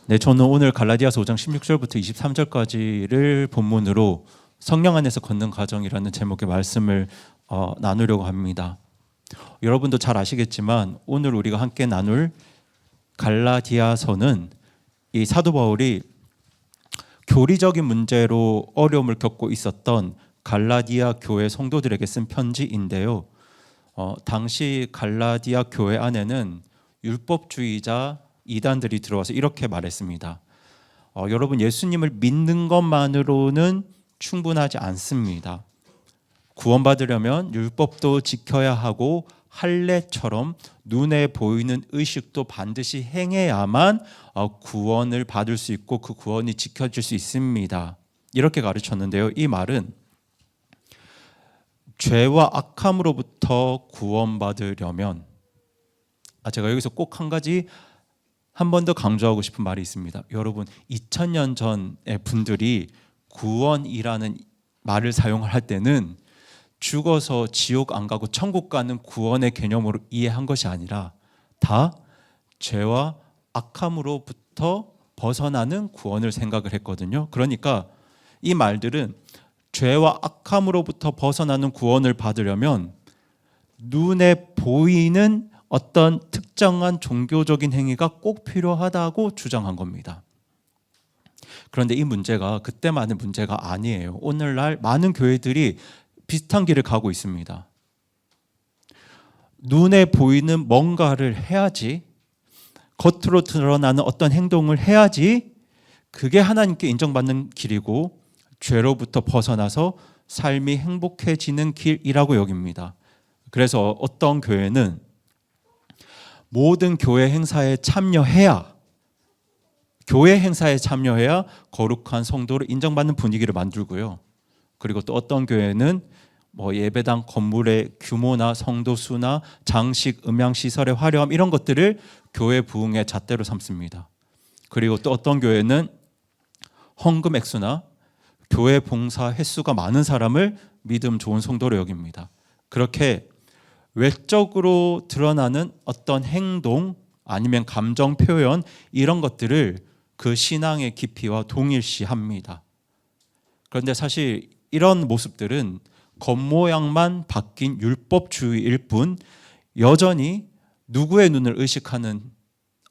네, 저는 오늘 갈라디아서 5장 16절부터 23절까지를 본문으로 성령 안에서 걷는 과정이라는 제목의 말씀을 나누려고 합니다. 여러분도 잘 아시겠지만 오늘 우리가 함께 나눌 갈라디아서는 이 사도 바울이 교리적인 문제로 어려움을 겪고 있었던 갈라디아 교회 성도들에게 쓴 편지인데요. 당시 갈라디아 교회 안에는 율법주의자 이단들이 들어와서 이렇게 말했습니다. 여러분, 예수님을 믿는 것만으로는 충분하지 않습니다. 구원받으려면 율법도 지켜야 하고 할례처럼 눈에 보이는 의식도 반드시 행해야만 구원을 받을 수 있고 그 구원이 지켜질 수 있습니다. 이렇게 가르쳤는데요. 이 말은 죄와 악함으로부터 구원받으려면 제가 여기서 꼭 한 번 더 강조하고 싶은 말이 있습니다. 여러분, 2000년 전의 분들이 구원이라는 말을 사용할 때는 죽어서 지옥 안 가고 천국 가는 구원의 개념으로 이해한 것이 아니라 다 죄와 악함으로부터 벗어나는 구원을 생각을 했거든요. 그러니까 이 말들은 죄와 악함으로부터 벗어나는 구원을 받으려면 눈에 보이는 어떤 특정한 종교적인 행위가 꼭 필요하다고 주장한 겁니다. 그런데 이 문제가 그때만의 문제가 아니에요. 오늘날 많은 교회들이 비슷한 길을 가고 있습니다. 눈에 보이는 뭔가를 해야지, 겉으로 드러나는 어떤 행동을 해야지 그게 하나님께 인정받는 길이고 죄로부터 벗어나서 삶이 행복해지는 길이라고 여깁니다. 그래서 어떤 교회는 모든 교회 행사에 참여해야 거룩한 성도로 인정받는 분위기를 만들고요. 그리고 또 어떤 교회는 예배당 건물의 규모나 성도 수나 장식, 음향 시설의 화려함 이런 것들을 교회 부흥의 잣대로 삼습니다. 그리고 또 어떤 교회는 헌금 액수나 교회 봉사 횟수가 많은 사람을 믿음 좋은 성도로 여깁니다. 그렇게 외적으로 드러나는 어떤 행동 아니면 감정 표현 이런 것들을 그 신앙의 깊이와 동일시합니다. 그런데 사실 이런 모습들은 겉모양만 바뀐 율법주의일 뿐 여전히 누구의 눈을 의식하는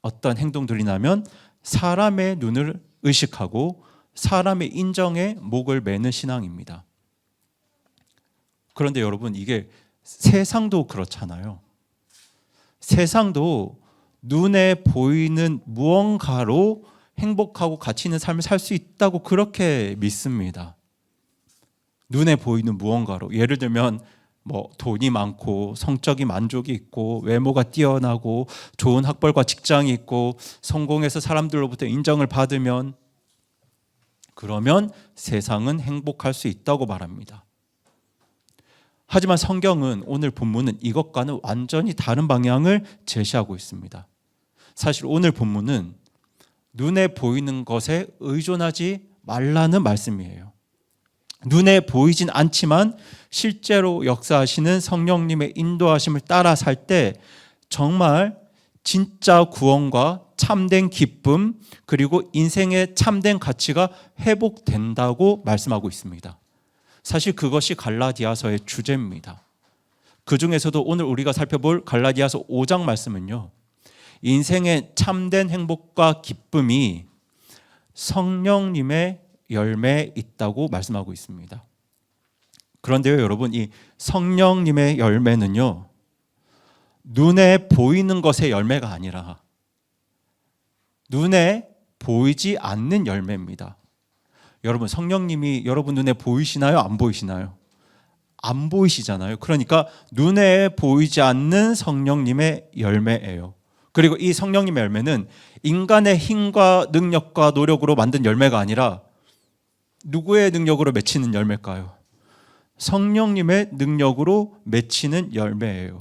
어떤 행동들이냐면 사람의 눈을 의식하고 사람의 인정에 목을 매는 신앙입니다. 그런데 여러분, 이게 세상도 그렇잖아요. 세상도 눈에 보이는 무언가로 행복하고 가치 있는 삶을 살 수 있다고 그렇게 믿습니다. 눈에 보이는 무언가로. 예를 들면 돈이 많고 성적인 만족이 있고 외모가 뛰어나고 좋은 학벌과 직장이 있고 성공해서 사람들로부터 인정을 받으면 그러면 세상은 행복할 수 있다고 말합니다. 하지만 성경은 오늘 본문은 이것과는 완전히 다른 방향을 제시하고 있습니다. 사실 오늘 본문은 눈에 보이는 것에 의존하지 말라는 말씀이에요. 눈에 보이진 않지만 실제로 역사하시는 성령님의 인도하심을 따라 살 때 정말 진짜 구원과 참된 기쁨 그리고 인생의 참된 가치가 회복된다고 말씀하고 있습니다. 사실 그것이 갈라디아서의 주제입니다. 그 중에서도 오늘 우리가 살펴볼 갈라디아서 5장 말씀은요, 인생의 참된 행복과 기쁨이 성령님의 열매에 있다고 말씀하고 있습니다. 그런데요, 여러분, 이 성령님의 열매는요, 눈에 보이는 것의 열매가 아니라 눈에 보이지 않는 열매입니다. 여러분, 성령님이 여러분 눈에 보이시나요? 안 보이시나요? 안 보이시잖아요. 그러니까 눈에 보이지 않는 성령님의 열매예요. 그리고 이 성령님의 열매는 인간의 힘과 능력과 노력으로 만든 열매가 아니라 누구의 능력으로 맺히는 열매일까요? 성령님의 능력으로 맺히는 열매예요.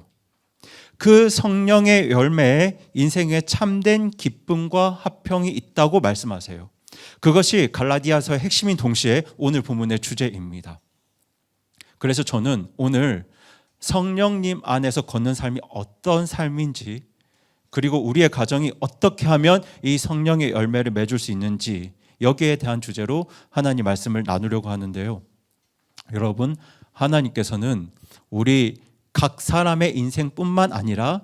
그 성령의 열매에 인생의 참된 기쁨과 화평이 있다고 말씀하세요. 그것이 갈라디아서의 핵심인 동시에 오늘 본문의 주제입니다. 그래서 저는 오늘 성령님 안에서 걷는 삶이 어떤 삶인지 그리고 우리의 가정이 어떻게 하면 이 성령의 열매를 맺을 수 있는지, 여기에 대한 주제로 하나님 말씀을 나누려고 하는데요. 여러분, 하나님께서는 우리 각 사람의 인생뿐만 아니라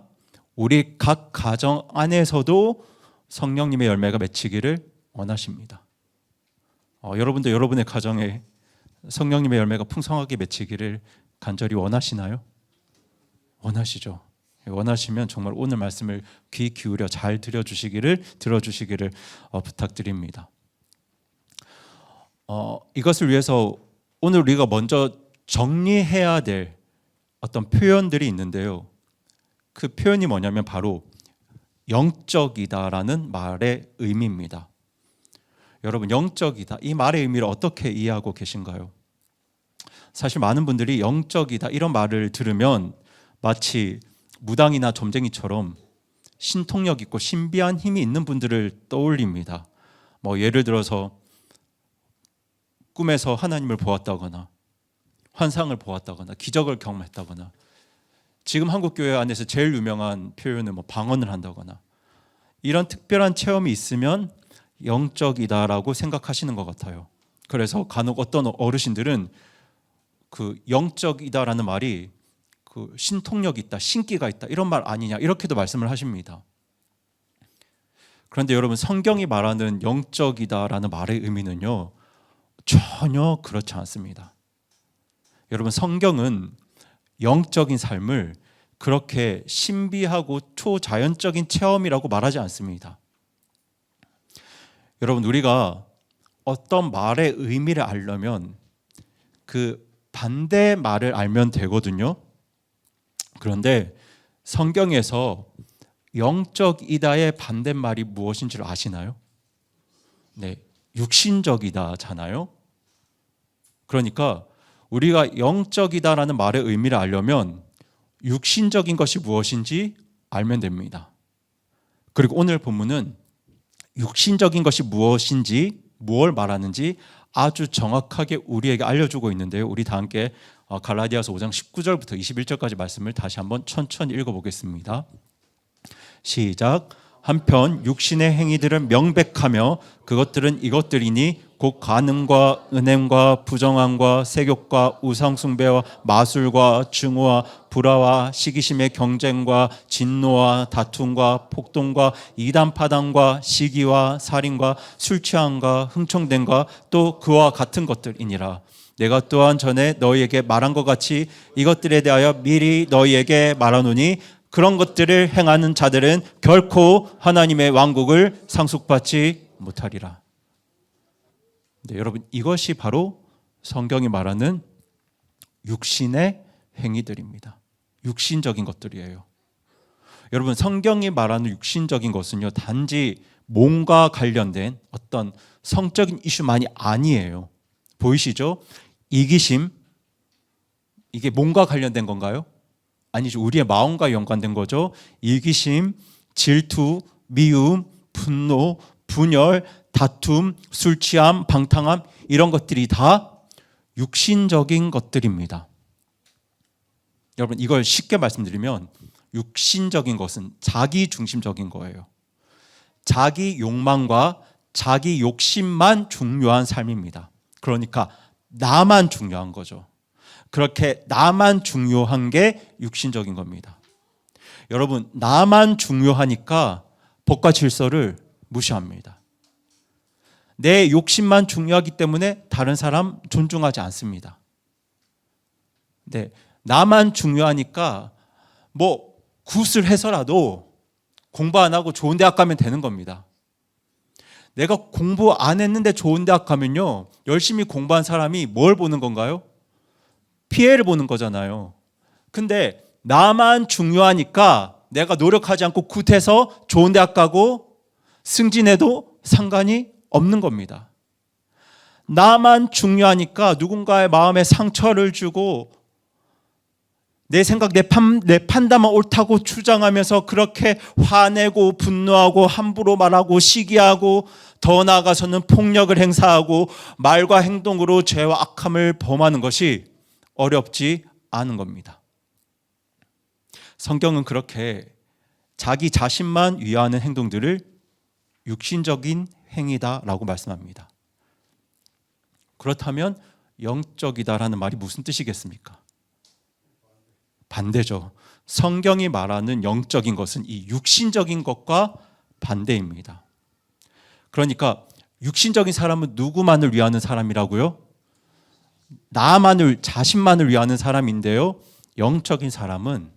우리 각 가정 안에서도 성령님의 열매가 맺히기를 원하십니다. 여러분도 여러분의 가정에 성령님의 열매가 풍성하게 맺히기를 간절히 원하시나요? 원하시죠. 원하시면 정말 오늘 말씀을 귀 기울여 잘 들어주시기를 부탁드립니다. 이것을 위해서 오늘 우리가 먼저 정리해야 될 어떤 표현들이 있는데요. 그 표현이 뭐냐면 바로 영적이다라는 말의 의미입니다. 여러분, 영적이다, 이 말의 의미를 어떻게 이해하고 계신가요? 사실 많은 분들이 영적이다 이런 말을 들으면 마치 무당이나 점쟁이처럼 신통력 있고 신비한 힘이 있는 분들을 떠올립니다. 예를 들어서 꿈에서 하나님을 보았다거나 환상을 보았다거나 기적을 경험했다거나, 지금 한국교회 안에서 제일 유명한 표현은 방언을 한다거나, 이런 특별한 체험이 있으면 영적이다라고 생각하시는 것 같아요. 그래서 간혹 어떤 어르신들은 그 영적이다라는 말이 그 신통력 있다, 신기가 있다 이런 말 아니냐 이렇게도 말씀을 하십니다. 그런데 여러분, 성경이 말하는 영적이다라는 말의 의미는요, 전혀 그렇지 않습니다. 여러분, 성경은 영적인 삶을 그렇게 신비하고 초자연적인 체험이라고 말하지 않습니다. 여러분, 우리가 어떤 말의 의미를 알려면 그 반대 말을 알면 되거든요. 그런데 성경에서 영적이다의 반대말이 무엇인지를 아시나요? 네, 육신적이다잖아요. 그러니까 우리가 영적이다라는 말의 의미를 알려면 육신적인 것이 무엇인지 알면 됩니다. 그리고 오늘 본문은 육신적인 것이 무엇인지, 무엇을 말하는지 아주 정확하게 우리에게 알려주고 있는데요. 우리 다 함께 갈라디아서 5장 19절부터 21절까지 말씀을 다시 한번 천천히 읽어보겠습니다. 시작. 한편 육신의 행위들은 명백하며 그것들은 이것들이니 곧 간음과 은행과 부정함과 세욕과 우상숭배와 마술과 증오와 불화와 시기심의 경쟁과 진노와 다툼과 폭동과 이단파당과 시기와 살인과 술취함과 흥청됨과 또 그와 같은 것들이니라. 내가 또한 전에 너희에게 말한 것 같이 이것들에 대하여 미리 너희에게 말하노니 그런 것들을 행하는 자들은 결코 하나님의 왕국을 상속받지 못하리라. 네, 여러분, 이것이 바로 성경이 말하는 육신의 행위들입니다. 육신적인 것들이에요. 여러분, 성경이 말하는 육신적인 것은요, 단지 몸과 관련된 어떤 성적인 이슈만이 아니에요. 보이시죠? 이기심, 이게 몸과 관련된 건가요? 아니죠. 우리의 마음과 연관된 거죠. 이기심, 질투, 미움, 분노, 분열, 다툼, 술 취함, 방탕함, 이런 것들이 다 육신적인 것들입니다. 여러분, 이걸 쉽게 말씀드리면 육신적인 것은 자기 중심적인 거예요. 자기 욕망과 자기 욕심만 중요한 삶입니다. 그러니까 나만 중요한 거죠. 그렇게 나만 중요한 게 육신적인 겁니다. 여러분, 나만 중요하니까 법과 질서를 무시합니다. 내 욕심만 중요하기 때문에 다른 사람 존중하지 않습니다. 네, 나만 중요하니까 굿을 해서라도 공부 안 하고 좋은 대학 가면 되는 겁니다. 내가 공부 안 했는데 좋은 대학 가면요, 열심히 공부한 사람이 뭘 보는 건가요? 피해를 보는 거잖아요. 근데 나만 중요하니까 내가 노력하지 않고 굿해서 좋은 대학 가고 승진해도 상관이 없는 겁니다. 나만 중요하니까 누군가의 마음에 상처를 주고 내 생각, 내 판단만 옳다고 주장하면서 그렇게 화내고 분노하고 함부로 말하고 시기하고 더 나아가서는 폭력을 행사하고 말과 행동으로 죄와 악함을 범하는 것이 어렵지 않은 겁니다. 성경은 그렇게 자기 자신만 위하는 행동들을 육신적인 행위다라고 말씀합니다. 그렇다면 영적이다라는 말이 무슨 뜻이겠습니까? 반대죠. 성경이 말하는 영적인 것은 이 육신적인 것과 반대입니다. 그러니까 육신적인 사람은 누구만을 위하는 사람이라고요? 나만을, 자신만을 위하는 사람인데요. 영적인 사람은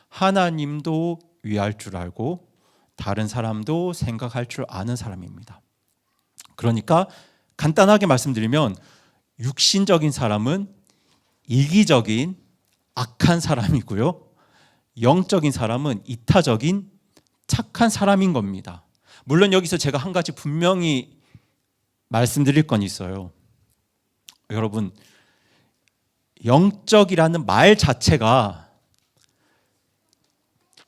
하나님도 위할 줄 알고 다른 사람도 생각할 줄 아는 사람입니다. 그러니까 간단하게 말씀드리면 육신적인 사람은 이기적인 악한 사람이고요. 영적인 사람은 이타적인 착한 사람인 겁니다. 물론 여기서 제가 한 가지 분명히 말씀드릴 건 있어요. 여러분, 영적이라는 말 자체가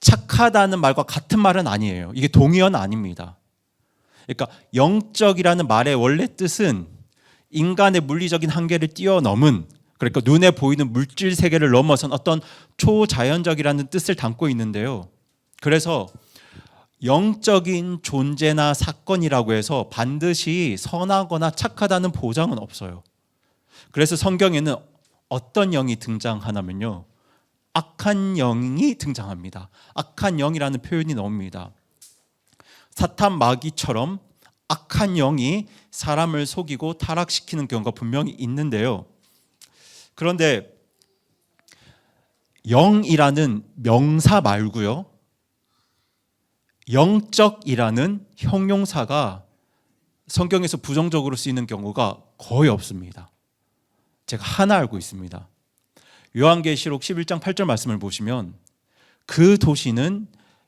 착하다는 말과 같은 말은 아니에요. 이게 동의어는 아닙니다. 그러니까 영적이라는 말의 원래 뜻은 인간의 물리적인 한계를 뛰어넘은, 그러니까 눈에 보이는 물질 세계를 넘어선 어떤 초자연적이라는 뜻을 담고 있는데요. 그래서 영적인 존재나 사건이라고 해서 반드시 선하거나 착하다는 보장은 없어요. 그래서 성경에는 어떤 영이 등장하냐면요, 악한 영이 등장합니다. 악한 영이라는 표현이 나옵니다. 사탄 마귀처럼 악한 영이 사람을 속이고 타락시키는 경우가 분명히 있는데요. 그런데 영이라는 명사 말고요, 영적이라는 형용사가 성경에서 부정적으로 쓰이는 경우가 거의 없습니다. 제가 하나 알고 있습니다. 요한계시록 11장 8절 말씀을 보시면 그 도시는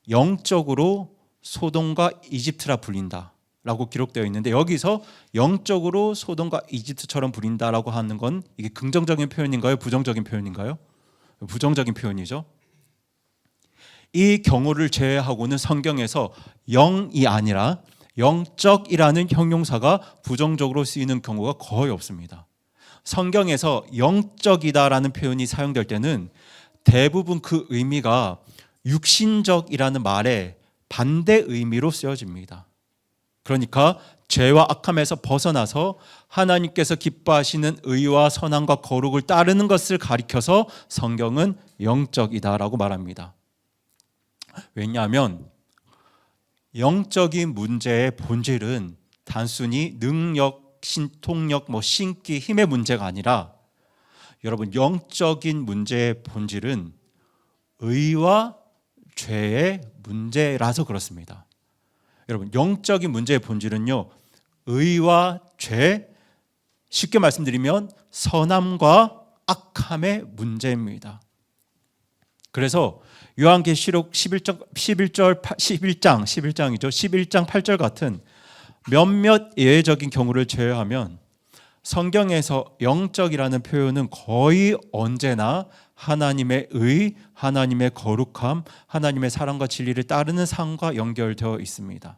영적으로 소돔과 이집트라 불린다 라고 기록되어 있는데, 여기서 영적으로 소돔과 이집트처럼 불린다라고 하는 건 이게 긍정적인 표현인가요? 부정적인 표현인가요? 부정적인 표현이죠. 이 경우를 제외하고는 성경에서 영이 아니라 영적이라는 형용사가 부정적으로 쓰이는 경우가 거의 없습니다. 성경에서 영적이다라는 표현이 사용될 때는 대부분 그 의미가 육신적이라는 말의 반대 의미로 쓰여집니다. 그러니까 죄와 악함에서 벗어나서 하나님께서 기뻐하시는 의와 선함과 거룩을 따르는 것을 가리켜서 성경은 영적이다라고 말합니다. 왜냐하면 영적인 문제의 본질은 단순히 능력, 신통력, 신기, 힘의 문제가 아니라, 여러분, 영적인 문제의 본질은 의와 죄의 문제라서 그렇습니다. 여러분, 영적인 문제의 본질은요, 의와 죄, 쉽게 말씀드리면 선함과 악함의 문제입니다. 그래서 요한계시록 11장 8절 같은 몇몇 예외적인 경우를 제외하면 성경에서 영적이라는 표현은 거의 언제나 하나님의 의, 하나님의 거룩함, 하나님의 사랑과 진리를 따르는 삶과 연결되어 있습니다.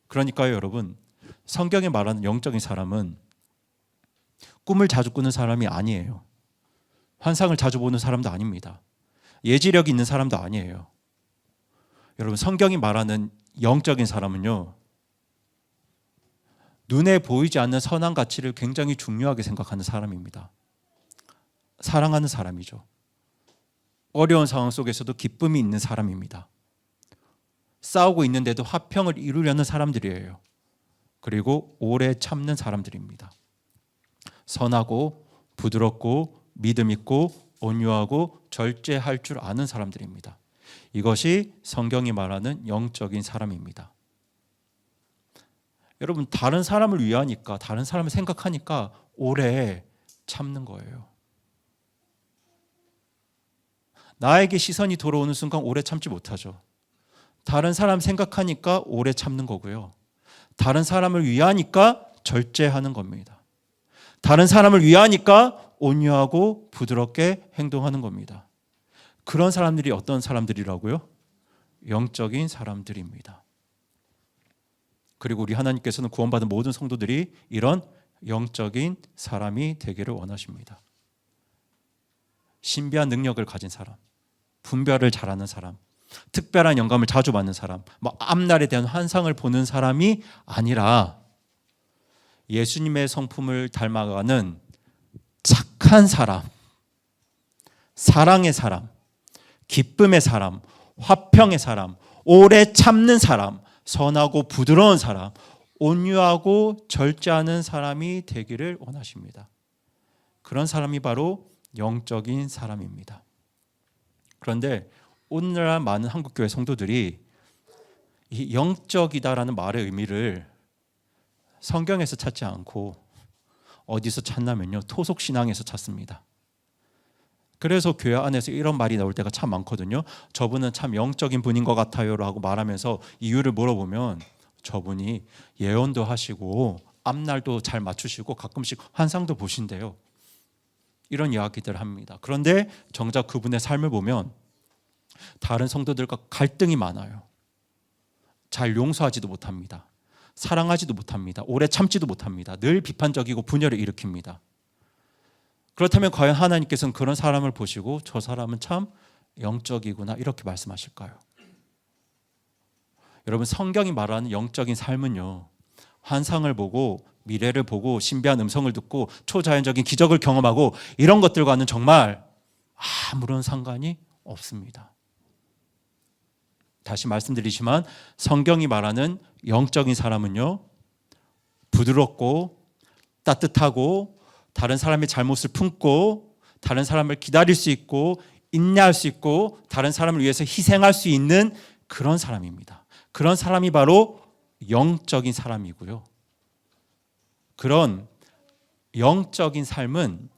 그러니까요, 여러분, 성경에 말하는 영적인 사람은 꿈을 자주 꾸는 사람이 아니에요. 환상을 자주 보는 사람도 아닙니다. 예지력이 있는 사람도 아니에요. 여러분, 성경이 말하는 영적인 사람은요, 눈에 보이지 않는 선한 가치를 굉장히 중요하게 생각하는 사람입니다. 사랑하는 사람이죠. 어려운 상황 속에서도 기쁨이 있는 사람입니다. 싸우고 있는데도 화평을 이루려는 사람들이에요. 그리고 오래 참는 사람들입니다. 선하고 부드럽고 믿음 있고 온유하고 절제할 줄 아는 사람들입니다. 이것이 성경이 말하는 영적인 사람입니다. 여러분, 다른 사람을 위하니까, 다른 사람을 생각하니까 오래 참는 거예요. 나에게 시선이 돌아오는 순간 오래 참지 못하죠. 다른 사람 생각하니까 오래 참는 거고요. 다른 사람을 위하니까 절제하는 겁니다. 다른 사람을 위하니까 온유하고 부드럽게 행동하는 겁니다. 그런 사람들이 어떤 사람들이라고요? 영적인 사람들입니다. 그리고 우리 하나님께서는 구원받은 모든 성도들이 이런 영적인 사람이 되기를 원하십니다. 신비한 능력을 가진 사람, 분별을 잘하는 사람, 특별한 영감을 자주 받는 사람, 뭐 앞날에 대한 환상을 보는 사람이 아니라 예수님의 성품을 닮아가는 착한 사람, 사랑의 사람, 기쁨의 사람, 화평의 사람, 오래 참는 사람, 선하고 부드러운 사람, 온유하고 절제하는 사람이 되기를 원하십니다. 그런 사람이 바로 영적인 사람입니다. 그런데 오늘날 많은 한국교회 성도들이 이 영적이다라는 말의 의미를 성경에서 찾지 않고 어디서 찾냐면요, 토속신앙에서 찾습니다. 그래서 교회 안에서 이런 말이 나올 때가 참 많거든요. 저분은 참 영적인 분인 것 같아요 라고 말하면서 이유를 물어보면 저분이 예언도 하시고 앞날도 잘 맞추시고 가끔씩 환상도 보신대요. 이런 이야기들을 합니다. 그런데 정작 그분의 삶을 보면 다른 성도들과 갈등이 많아요. 잘 용서하지도 못합니다. 사랑하지도 못합니다. 오래 참지도 못합니다. 늘 비판적이고 분열을 일으킵니다. 그렇다면 과연 하나님께서는 그런 사람을 보시고 저 사람은 참 영적이구나 이렇게 말씀하실까요? 여러분, 성경이 말하는 영적인 삶은요, 환상을 보고 미래를 보고 신비한 음성을 듣고 초자연적인 기적을 경험하고 이런 것들과는 정말 아무런 상관이 없습니다. 다시 말씀드리지만 성경이 말하는 영적인 사람은요, 부드럽고 따뜻하고 다른 사람의 잘못을 품고 다른 사람을 기다릴 수 있고 인내할 수 있고 다른 사람을 위해서 희생할 수 있는 그런 사람입니다. 그런 사람이 바로 영적인 사람이고요. 그런 영적인 삶은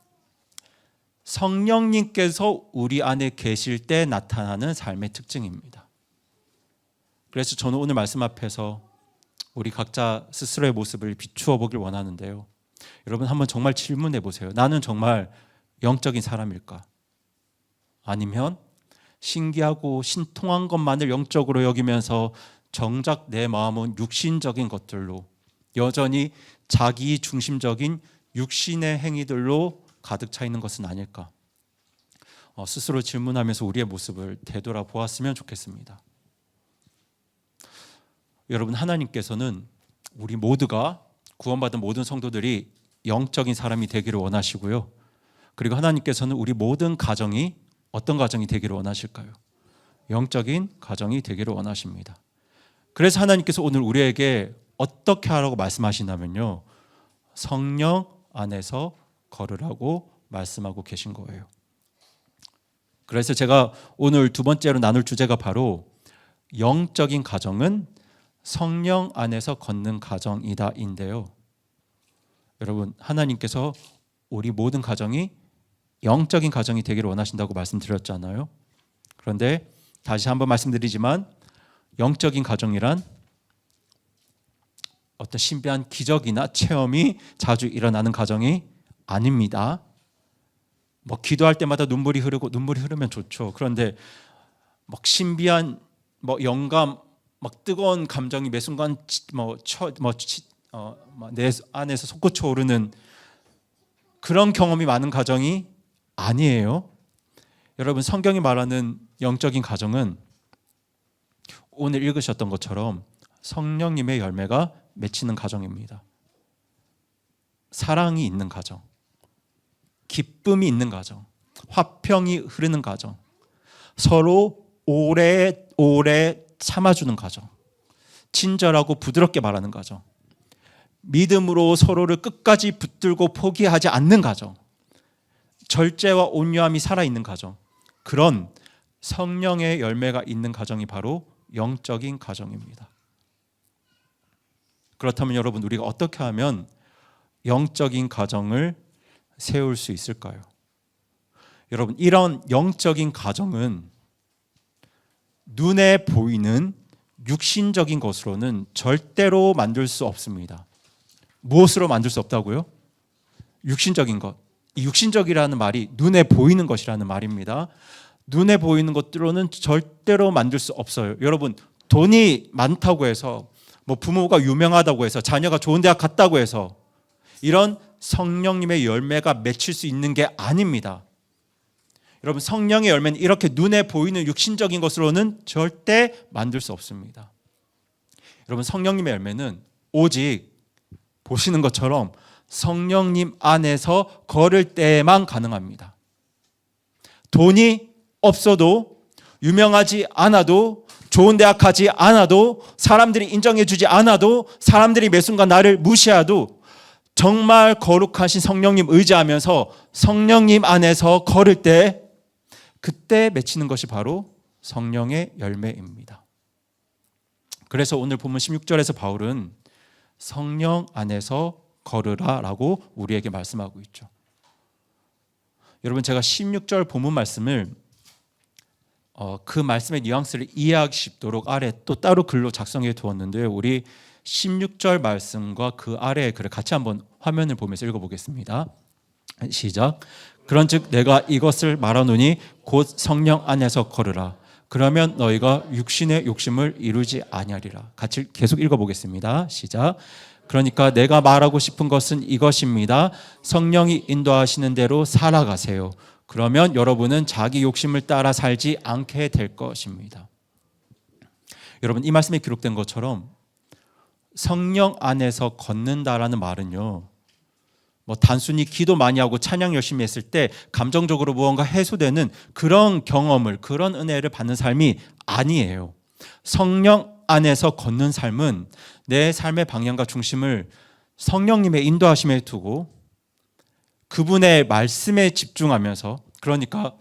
성령님께서 우리 안에 계실 때 나타나는 삶의 특징입니다. 그래서 저는 오늘 말씀 앞에서 우리 각자 스스로의 모습을 비추어 보길 원하는데요. 여러분, 한번 정말 질문해 보세요. 나는 정말 영적인 사람일까? 아니면 신기하고 신통한 것만을 영적으로 여기면서 정작 내 마음은 육신적인 것들로, 여전히 자기 중심적인 육신의 행위들로 가득 차 있는 것은 아닐까? 스스로 질문하면서 우리의 모습을 되돌아보았으면 좋겠습니다. 여러분, 하나님께서는 우리 모두가 구원받은 모든 성도들이 영적인 사람이 되기를 원하시고요. 그리고 하나님께서는 우리 모든 가정이 어떤 가정이 되기를 원하실까요? 영적인 가정이 되기를 원하십니다. 그래서 하나님께서 오늘 우리에게 어떻게 하라고 말씀하시냐면요, 성령 안에서 걸으라고 말씀하고 계신 거예요. 그래서 제가 오늘 두 번째로 나눌 주제가 바로 영적인 가정은 성령 안에서 걷는 가정이다인데요. 여러분, 하나님께서 우리 모든 가정이 영적인 가정이 되기를 원하신다고 말씀드렸잖아요. 그런데 다시 한번 말씀드리지만 영적인 가정이란 어떤 신비한 기적이나 체험이 자주 일어나는 가정이 아닙니다. 뭐 기도할 때마다 눈물이 흐르면 좋죠. 그런데 막 신비한 영감, 막 뜨거운 감정이 매 순간 내 안에서 솟구쳐 오르는 그런 경험이 많은 가정이 아니에요. 여러분, 성경이 말하는 영적인 가정은 오늘 읽으셨던 것처럼 성령님의 열매가 맺히는 가정입니다. 사랑이 있는 가정, 기쁨이 있는 가정, 화평이 흐르는 가정, 서로 오래 참아주는 가정, 친절하고 부드럽게 말하는 가정, 믿음으로 서로를 끝까지 붙들고 포기하지 않는 가정, 절제와 온유함이 살아있는 가정, 그런 성령의 열매가 있는 가정이 바로 영적인 가정입니다. 그렇다면 여러분, 우리가 어떻게 하면 영적인 가정을 세울 수 있을까요? 여러분, 이런 영적인 가정은 눈에 보이는 육신적인 것으로는 절대로 만들 수 없습니다. 무엇으로 만들 수 없다고요? 육신적인 것. 이 육신적이라는 말이 눈에 보이는 것이라는 말입니다. 눈에 보이는 것들로는 절대로 만들 수 없어요. 여러분, 돈이 많다고 해서, 뭐 부모가 유명하다고 해서, 자녀가 좋은 대학 갔다고 해서 이런 성령님의 열매가 맺힐 수 있는 게 아닙니다. 여러분, 성령의 열매는 이렇게 눈에 보이는 육신적인 것으로는 절대 만들 수 없습니다. 여러분, 성령님의 열매는 오직 보시는 것처럼 성령님 안에서 걸을 때만 가능합니다. 돈이 없어도, 유명하지 않아도, 좋은 대학 가지 않아도, 사람들이 인정해주지 않아도, 사람들이 매 순간 나를 무시해도 정말 거룩하신 성령님 의지하면서 성령님 안에서 걸을 때, 그때 맺히는 것이 바로 성령의 열매입니다. 그래서 오늘 본문 16절에서 바울은 성령 안에서 걸으라 라고 우리에게 말씀하고 있죠. 여러분, 제가 16절 본문 말씀을 그 말씀의 뉘앙스를 이해하기 쉽도록 아래 또 따로 글로 작성해 두었는데요. 우리 16절 말씀과 그 아래의 글을 같이 한번 화면을 보면서 읽어보겠습니다. 시작. 그런즉 내가 이것을 말하노니 곧 성령 안에서 걸으라. 그러면 너희가 육신의 욕심을 이루지 아니하리라. 같이 계속 읽어보겠습니다. 시작. 그러니까 내가 말하고 싶은 것은 이것입니다. 성령이 인도하시는 대로 살아가세요. 그러면 여러분은 자기 욕심을 따라 살지 않게 될 것입니다. 여러분, 이 말씀에 기록된 것처럼 성령 안에서 걷는다라는 말은요, 뭐 단순히 기도 많이 하고 찬양 열심히 했을 때 감정적으로 무언가 해소되는 그런 경험을, 그런 은혜를 받는 삶이 아니에요. 성령 안에서 걷는 삶은 내 삶의 방향과 중심을 성령님의 인도하심에 두고 그분의 말씀에 집중하면서, 그러니까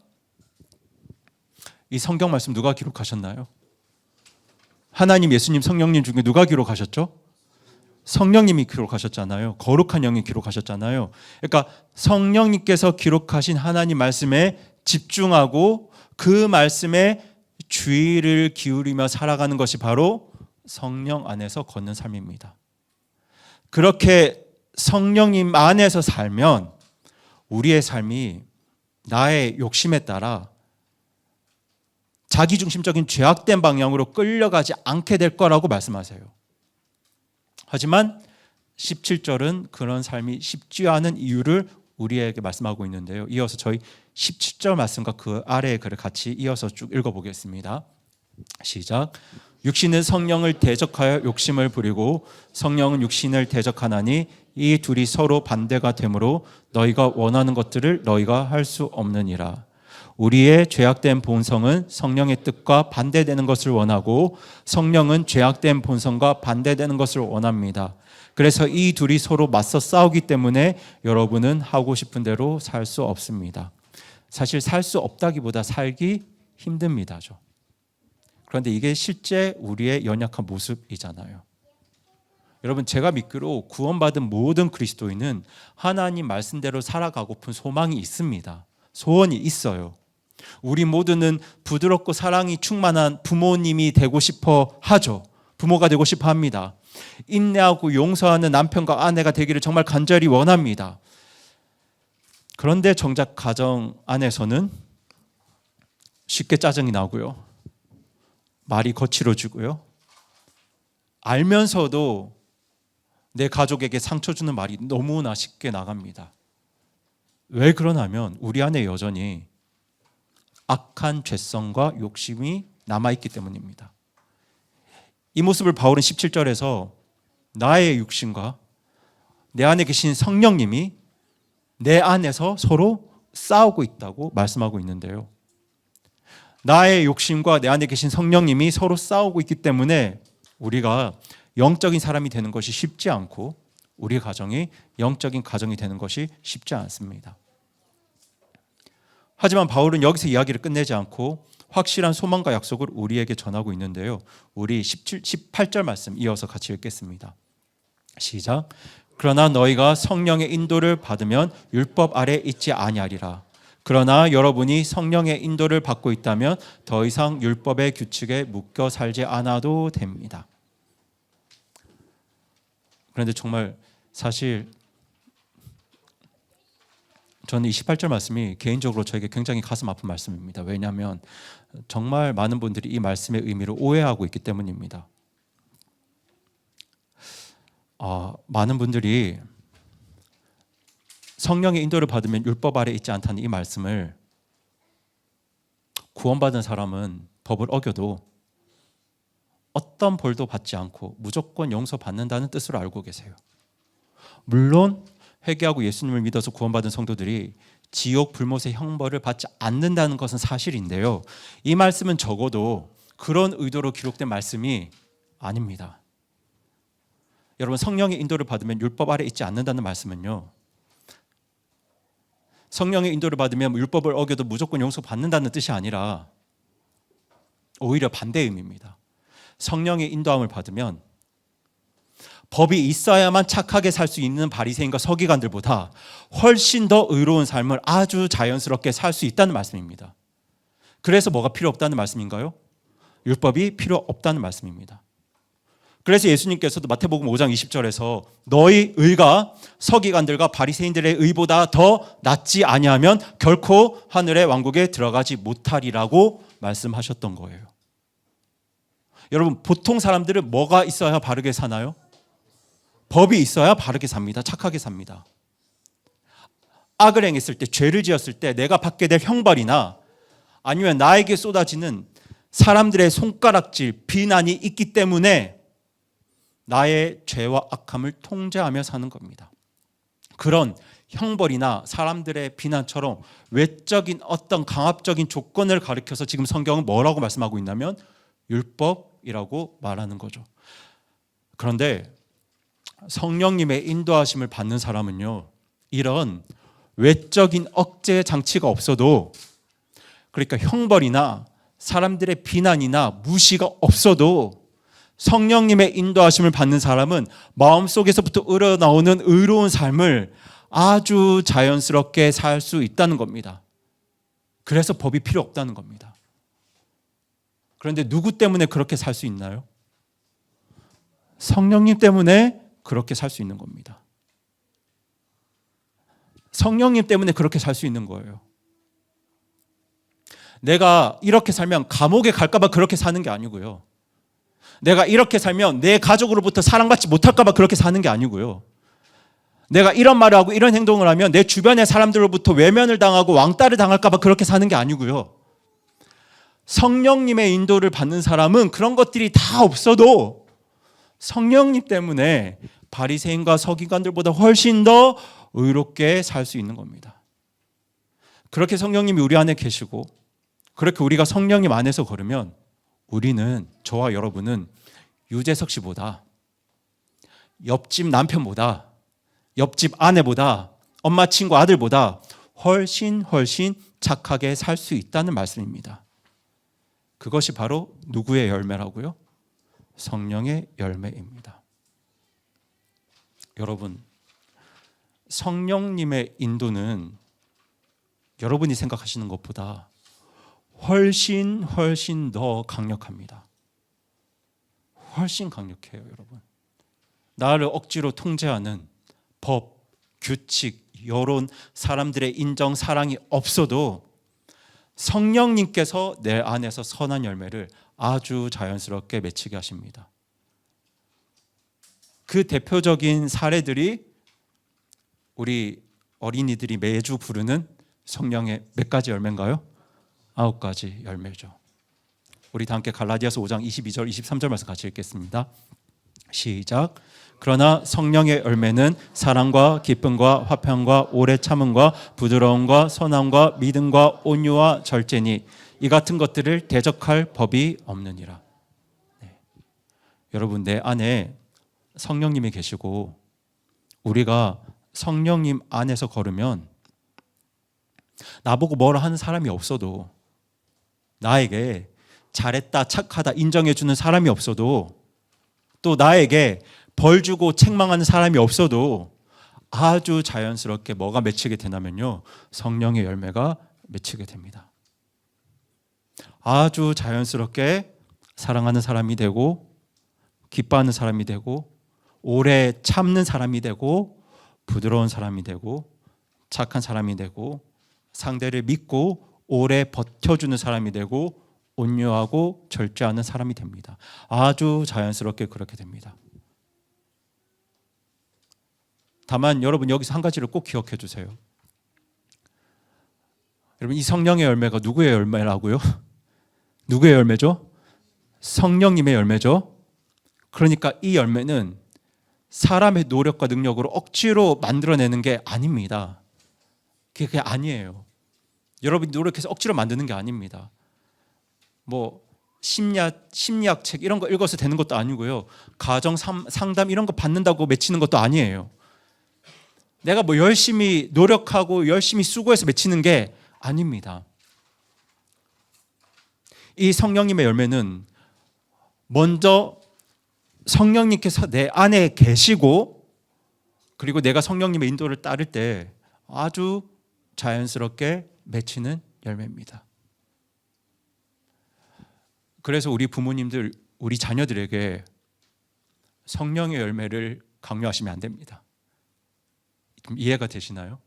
이 성경 말씀 누가 기록하셨나요? 하나님, 예수님, 성령님 중에 누가 기록하셨죠? 성령님이 기록하셨잖아요. 거룩한 영이 기록하셨잖아요. 그러니까 성령님께서 기록하신 하나님 말씀에 집중하고 그 말씀에 주의를 기울이며 살아가는 것이 바로 성령 안에서 걷는 삶입니다. 그렇게 성령님 안에서 살면 우리의 삶이 나의 욕심에 따라 자기중심적인 죄악된 방향으로 끌려가지 않게 될 거라고 말씀하세요. 하지만 17절은 그런 삶이 쉽지 않은 이유를 우리에게 말씀하고 있는데요. 이어서 저희 17절 말씀과 그 아래의 글을 같이 이어서 쭉 읽어보겠습니다. 시작. 육신은 성령을 대적하여 욕심을 부리고 성령은 육신을 대적하나니 이 둘이 서로 반대가 되므로 너희가 원하는 것들을 너희가 할 수 없느니라. 우리의 죄악된 본성은 성령의 뜻과 반대되는 것을 원하고 성령은 죄악된 본성과 반대되는 것을 원합니다. 그래서 이 둘이 서로 맞서 싸우기 때문에 여러분은 하고 싶은 대로 살 수 없습니다. 사실 살 수 없다기보다 살기 힘듭니다. 그런데 이게 실제 우리의 연약한 모습이잖아요. 여러분, 제가 믿기로 구원받은 모든 그리스도인은 하나님 말씀대로 살아가고픈 소망이 있습니다. 소원이 있어요. 우리 모두는 부드럽고 사랑이 충만한 부모님이 되고 싶어 하죠. 부모가 되고 싶어 합니다. 인내하고 용서하는 남편과 아내가 되기를 정말 간절히 원합니다. 그런데 정작 가정 안에서는 쉽게 짜증이 나고요. 말이 거칠어지고요. 알면서도 내 가족에게 상처 주는 말이 너무나 쉽게 나갑니다. 왜 그러냐면 우리 안에 여전히 악한 죄성과 욕심이 남아있기 때문입니다. 이 모습을 바울은 17절에서 나의 육신과 내 안에 계신 성령님이 내 안에서 서로 싸우고 있다고 말씀하고 있는데요. 나의 욕심과 내 안에 계신 성령님이 서로 싸우고 있기 때문에 우리가 영적인 사람이 되는 것이 쉽지 않고 우리 가정이 영적인 가정이 되는 것이 쉽지 않습니다. 하지만 바울은 여기서 이야기를 끝내지 않고 확실한 소망과 약속을 우리에게 전하고 있는데요. 우리 18절 말씀 이어서 같이 읽겠습니다. 시작. 그러나 너희가 성령의 인도를 받으면 율법 아래 있지 아니하리라. 그러나 여러분이 성령의 인도를 받고 있다면 더 이상 율법의 규칙에 묶여 살지 않아도 됩니다. 그런데 정말 사실 저는 이 18절 말씀이 개인적으로 저에게 굉장히 가슴 아픈 말씀입니다. 왜냐하면 정말 많은 분들이 이 말씀의 의미를 오해하고 있기 때문입니다. 많은 분들이 성령의 인도를 받으면 율법 아래 있지 않다는 이 말씀을 구원받은 사람은 법을 어겨도 어떤 벌도 받지 않고 무조건 용서받는다는 뜻으로 알고 계세요. 물론 회개하고 예수님을 믿어서 구원받은 성도들이 지옥 불못의 형벌을 받지 않는다는 것은 사실인데요. 이 말씀은 적어도 그런 의도로 기록된 말씀이 아닙니다. 여러분, 성령의 인도를 받으면 율법 아래 있지 않는다는 말씀은요, 성령의 인도를 받으면 율법을 어겨도 무조건 용서받는다는 뜻이 아니라 오히려 반대의 의미입니다. 성령의 인도함을 받으면 법이 있어야만 착하게 살 수 있는 바리새인과 서기관들보다 훨씬 더 의로운 삶을 아주 자연스럽게 살 수 있다는 말씀입니다. 그래서 뭐가 필요 없다는 말씀인가요? 율법이 필요 없다는 말씀입니다. 그래서 예수님께서도 마태복음 5장 20절에서 너희 의가 서기관들과 바리새인들의 의보다 더 낫지 아니하면 결코 하늘의 왕국에 들어가지 못하리라고 말씀하셨던 거예요. 여러분, 보통 사람들은 뭐가 있어야 바르게 사나요? 법이 있어야 바르게 삽니다. 착하게 삽니다. 악을 행했을 때, 죄를 지었을 때 내가 받게 될 형벌이나 아니면 나에게 쏟아지는 사람들의 손가락질, 비난이 있기 때문에 나의 죄와 악함을 통제하며 사는 겁니다. 그런 형벌이나 사람들의 비난처럼 외적인 어떤 강압적인 조건을 가리켜서 지금 성경은 뭐라고 말씀하고 있냐면 율법이라고 말하는 거죠. 그런데 성령님의 인도하심을 받는 사람은요, 이런 외적인 억제 장치가 없어도, 그러니까 형벌이나 사람들의 비난이나 무시가 없어도 성령님의 인도하심을 받는 사람은 마음속에서부터 우러나오는 의로운 삶을 아주 자연스럽게 살 수 있다는 겁니다. 그래서 법이 필요 없다는 겁니다. 그런데 누구 때문에 그렇게 살 수 있나요? 성령님 때문에 그렇게 살 수 있는 겁니다. 성령님 때문에 그렇게 살 수 있는 거예요. 내가 이렇게 살면 감옥에 갈까 봐 그렇게 사는 게 아니고요. 내가 이렇게 살면 내 가족으로부터 사랑받지 못할까 봐 그렇게 사는 게 아니고요. 내가 이런 말을 하고 이런 행동을 하면 내 주변의 사람들로부터 외면을 당하고 왕따를 당할까 봐 그렇게 사는 게 아니고요. 성령님의 인도를 받는 사람은 그런 것들이 다 없어도 성령님 때문에 바리새인과 서기관들보다 훨씬 더 의롭게 살 수 있는 겁니다. 그렇게 성령님이 우리 안에 계시고 그렇게 우리가 성령님 안에서 걸으면 우리는, 저와 여러분은 유재석 씨보다, 옆집 남편보다, 옆집 아내보다, 엄마 친구 아들보다 훨씬 착하게 살 수 있다는 말씀입니다. 그것이 바로 누구의 열매라고요? 성령의 열매입니다. 여러분, 성령님의 인도는 여러분이 생각하시는 것보다 훨씬 더 강력합니다. 훨씬 강력해요, 여러분. 나를 억지로 통제하는 법, 규칙, 여론, 사람들의 인정, 사랑이 없어도 성령님께서 내 안에서 선한 열매를 아주 자연스럽게 맺히게 하십니다. 그 대표적인 사례들이 우리 어린이들이 매주 부르는 성령의 몇 가지 열매인가요? 9가지 열매죠. 우리 다 함께 갈라디아서 5장 22절 23절 말씀 같이 읽겠습니다. 시작. 그러나 성령의 열매는 사랑과 기쁨과 화평과 오래 참음과 부드러움과 선함과 믿음과 온유와 절제니 이 같은 것들을 대적할 법이 없느니라. 네. 여러분, 내 안에 성령님이 계시고 우리가 성령님 안에서 걸으면 나보고 뭐라 하는 사람이 없어도, 나에게 잘했다, 착하다 인정해주는 사람이 없어도, 또 나에게 벌 주고 책망하는 사람이 없어도 아주 자연스럽게 뭐가 맺히게 되냐면요, 성령의 열매가 맺히게 됩니다. 아주 자연스럽게 사랑하는 사람이 되고, 기뻐하는 사람이 되고, 오래 참는 사람이 되고, 부드러운 사람이 되고, 착한 사람이 되고, 상대를 믿고 오래 버텨주는 사람이 되고, 온유하고 절제하는 사람이 됩니다. 아주 자연스럽게 그렇게 됩니다. 다만 여러분, 여기서 한 가지를 꼭 기억해 주세요. 여러분, 이 성령의 열매가 누구의 열매라고요? 누구의 열매죠? 성령님의 열매죠. 그러니까 이 열매는 사람의 노력과 능력으로 억지로 만들어내는 게 아닙니다. 그게 아니에요. 여러분이 노력해서 억지로 만드는 게 아닙니다. 뭐 심리학 책 이런 거 읽어서 되는 것도 아니고요. 가정 상담 이런 거 받는다고 맺히는 것도 아니에요. 내가 뭐 열심히 노력하고 열심히 수고해서 맺히는 게 아닙니다. 이 성령님의 열매는 먼저 성령님께서 내 안에 계시고 그리고 내가 성령님의 인도를 따를 때 아주 자연스럽게 맺히는 열매입니다. 그래서 우리 부모님들, 우리 자녀들에게 성령의 열매를 강요하시면 안 됩니다. 좀 이해가 되시나요?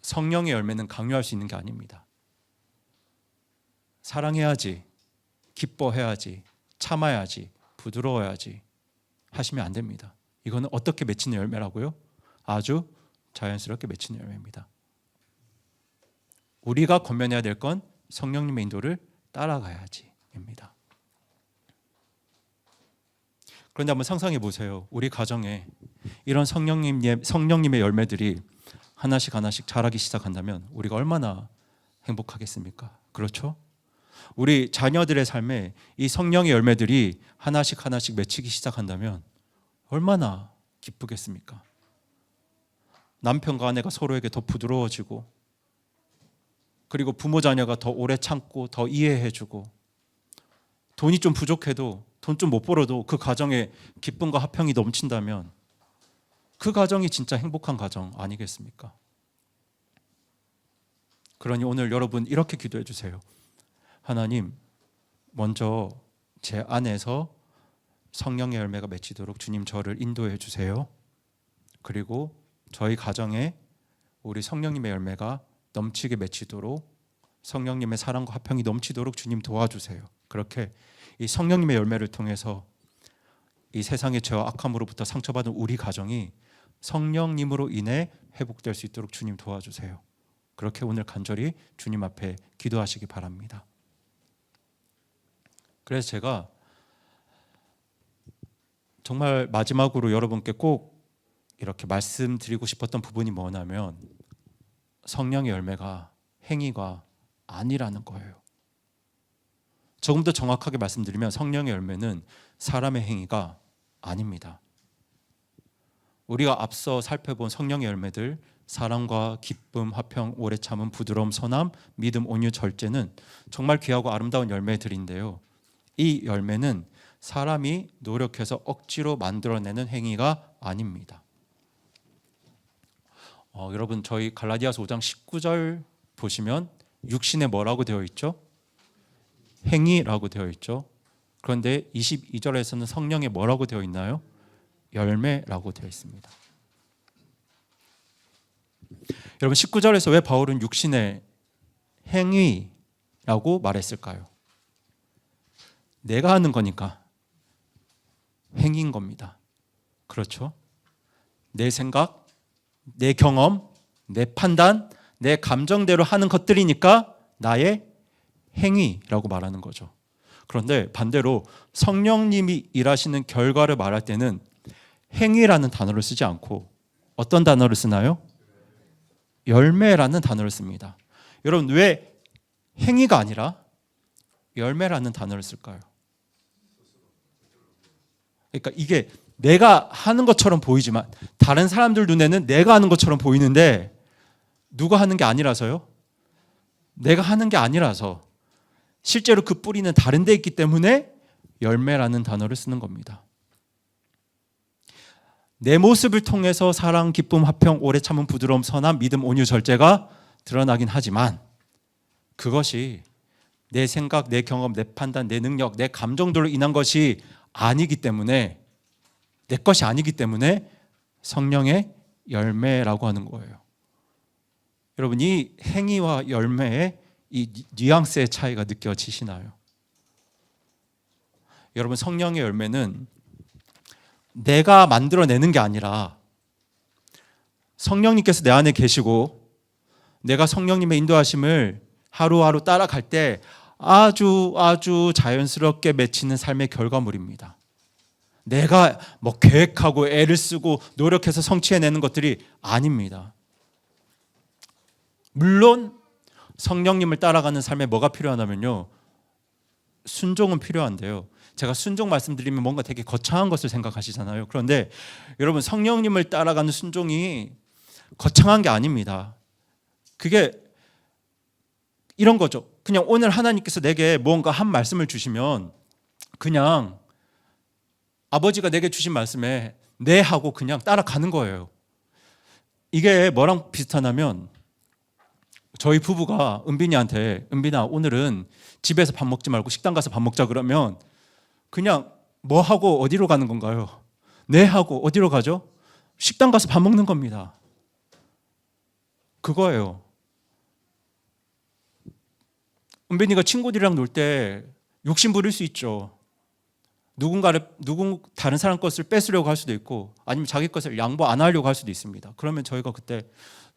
성령의 열매는 강요할 수 있는 게 아닙니다. 사랑해야지, 기뻐해야지, 참아야지, 부드러워야지 하시면 안 됩니다. 이거는 어떻게 맺히는 열매라고요? 아주 자연스럽게 맺히는 열매입니다. 우리가 권면해야 될 건 성령님의 인도를 따라가야지입니다. 그런데 한번 상상해 보세요. 우리 가정에 이런 성령님의 열매들이 하나씩 하나씩 자라기 시작한다면 우리가 얼마나 행복하겠습니까? 그렇죠? 우리 자녀들의 삶에 이 성령의 열매들이 하나씩 하나씩 맺히기 시작한다면 얼마나 기쁘겠습니까? 남편과 아내가 서로에게 더 부드러워지고 그리고 부모 자녀가 더 오래 참고 더 이해해주고 돈이 좀 부족해도 돈 좀 못 벌어도 그 가정에 기쁨과 화평이 넘친다면 그 가정이 진짜 행복한 가정 아니겠습니까? 그러니 오늘 여러분 이렇게 기도해 주세요. 하나님, 먼저 제 안에서 성령의 열매가 맺히도록 주님 저를 인도해 주세요. 그리고 저희 가정에 우리 성령님의 열매가 넘치게 맺히도록 성령님의 사랑과 화평이 넘치도록 주님 도와주세요. 그렇게 이 성령님의 열매를 통해서 이 세상의 죄와 악함으로부터 상처받은 우리 가정이 성령님으로 인해 회복될 수 있도록 주님 도와주세요. 그렇게 오늘 간절히 주님 앞에 기도하시기 바랍니다. 그래서 제가 정말 마지막으로 여러분께 꼭 이렇게 말씀드리고 싶었던 부분이 뭐냐면 성령의 열매가 행위가 아니라는 거예요. 조금 더 정확하게 말씀드리면 성령의 열매는 사람의 행위가 아닙니다. 우리가 앞서 살펴본 성령의 열매들 사랑과 기쁨, 화평, 오래 참음, 부드러움, 선함, 믿음, 온유, 절제는 정말 귀하고 아름다운 열매들인데요. 이 열매는 사람이 노력해서 억지로 만들어내는 행위가 아닙니다. 여러분 저희 갈라디아서 5장 19절 보시면 육신에 뭐라고 되어 있죠? 행위라고 되어 있죠. 그런데 22절에서는 성령에 뭐라고 되어 있나요? 열매라고 되어 있습니다. 여러분 19절에서 왜 바울은 육신의 행위라고 말했을까요? 내가 하는 거니까 행위인 겁니다. 그렇죠? 내 생각, 내 경험, 내 판단, 내 감정대로 하는 것들이니까 나의 행위라고 말하는 거죠. 그런데 반대로 성령님이 일하시는 결과를 말할 때는 행위라는 단어를 쓰지 않고 어떤 단어를 쓰나요? 열매라는 단어를 씁니다. 여러분 왜 행위가 아니라 열매라는 단어를 쓸까요? 그러니까 이게 내가 하는 것처럼 보이지만 다른 사람들 눈에는 내가 하는 것처럼 보이는데 누가 하는 게 아니라서요? 내가 하는 게 아니라서 실제로 그 뿌리는 다른 데 있기 때문에 열매라는 단어를 쓰는 겁니다. 내 모습을 통해서 사랑, 기쁨, 화평, 오래 참음, 부드러움, 선함, 믿음, 온유, 절제가 드러나긴 하지만 그것이 내 생각, 내 경험, 내 판단, 내 능력, 내 감정들로 인한 것이 아니기 때문에 내 것이 아니기 때문에 성령의 열매라고 하는 거예요. 여러분 이 행위와 열매의 이 뉘앙스의 차이가 느껴지시나요? 여러분 성령의 열매는 내가 만들어내는 게 아니라 성령님께서 내 안에 계시고 내가 성령님의 인도하심을 하루하루 따라갈 때 아주 자연스럽게 맺히는 삶의 결과물입니다. 내가 뭐 계획하고 애를 쓰고 노력해서 성취해내는 것들이 아닙니다. 물론 성령님을 따라가는 삶에 뭐가 필요하냐면요, 순종은 필요한데요. 제가 순종 말씀드리면 뭔가 되게 거창한 것을 생각하시잖아요. 그런데 여러분, 성령님을 따라가는 순종이 거창한 게 아닙니다. 그게 이런 거죠. 그냥 오늘 하나님께서 내게 뭔가 한 말씀을 주시면 그냥 아버지가 내게 주신 말씀에 네 하고 그냥 따라가는 거예요. 이게 뭐랑 비슷하냐면, 저희 부부가 은빈이한테 은빈아 오늘은 집에서 밥 먹지 말고 식당 가서 밥 먹자 그러면 그냥 뭐 하고 어디로 가는 건가요? 네 하고 어디로 가죠? 식당 가서 밥 먹는 겁니다. 그거예요. 은빈이가 친구들이랑 놀 때 욕심 부릴 수 있죠. 다른 사람 것을 뺏으려고 할 수도 있고 아니면 자기 것을 양보 안 하려고 할 수도 있습니다. 그러면 저희가 그때